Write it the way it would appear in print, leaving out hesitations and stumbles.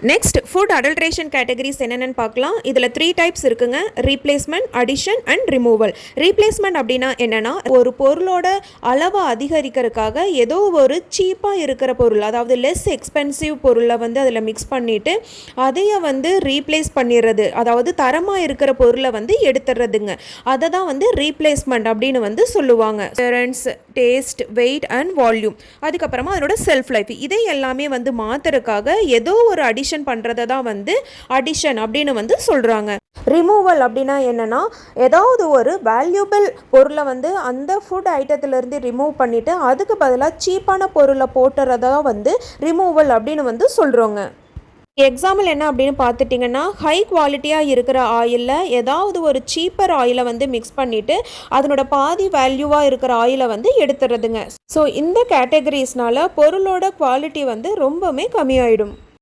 Next food adulteration categories என்னென்னு பார்க்கலாம். இதில் 3 டைப்ஸ் இருக்குங்க. Replacement, addition and removal. Replacement அப்படின்னா என்னென்னா, ஒரு பொருளோட அளவை அதிகரிக்கிறதுக்காக ஏதோ ஒரு சீப்பாக இருக்கிற பொருள், அதாவது லெஸ் எக்ஸ்பென்சிவ் பொருளை வந்து அதில் மிக்ஸ் பண்ணிவிட்டு அதையை வந்து ரீப்ளேஸ் பண்ணிடுறது, அதாவது தரமாக இருக்கிற பொருளை வந்து எடுத்துடுறதுங்க. அதை தான் வந்து ரீப்ளேஸ்மெண்ட் அப்படின்னு வந்து சொல்லுவாங்க. Appearance, taste, weight and volume, அதுக்கப்புறமா அதனோட செல்ஃப் லைஃப், இதை எல்லாமே வந்து மாற்றுறதுக்காக ஏதோ ஒரு அடிஷன் பண்ணுறதை தான் வந்து அடிஷன் அப்படின்னு வந்து சொல்கிறாங்க. ரிமூவல் அப்படின்னா என்னென்னா, ஏதாவது ஒரு வேல்யூபிள் பொருளை வந்து அந்த ஃபுட் ஐட்டத்திலேருந்து ரிமூவ் பண்ணிவிட்டு அதுக்கு பதிலாக சீப்பான பொருளை போட்டுறதா வந்து ரிமூவல் அப்படின்னு வந்து சொல்கிறோங்க. எக்ஸாம்பிள் என்ன அப்படின்னு பார்த்துட்டிங்கன்னா, ஹை குவாலிட்டியாக இருக்கிற ஆயிலில் ஏதாவது ஒரு சீப்பர் ஆயிலை வந்து மிக்ஸ் பண்ணிவிட்டு அதனோட பாதி வேல்யூவாக இருக்கிற ஆயிலை வந்து எடுத்துறதுங்க. ஸோ இந்த கேட்டகரிஸ்னால பொருளோட குவாலிட்டி வந்து ரொம்பவுமே கம்மியாயிடும்.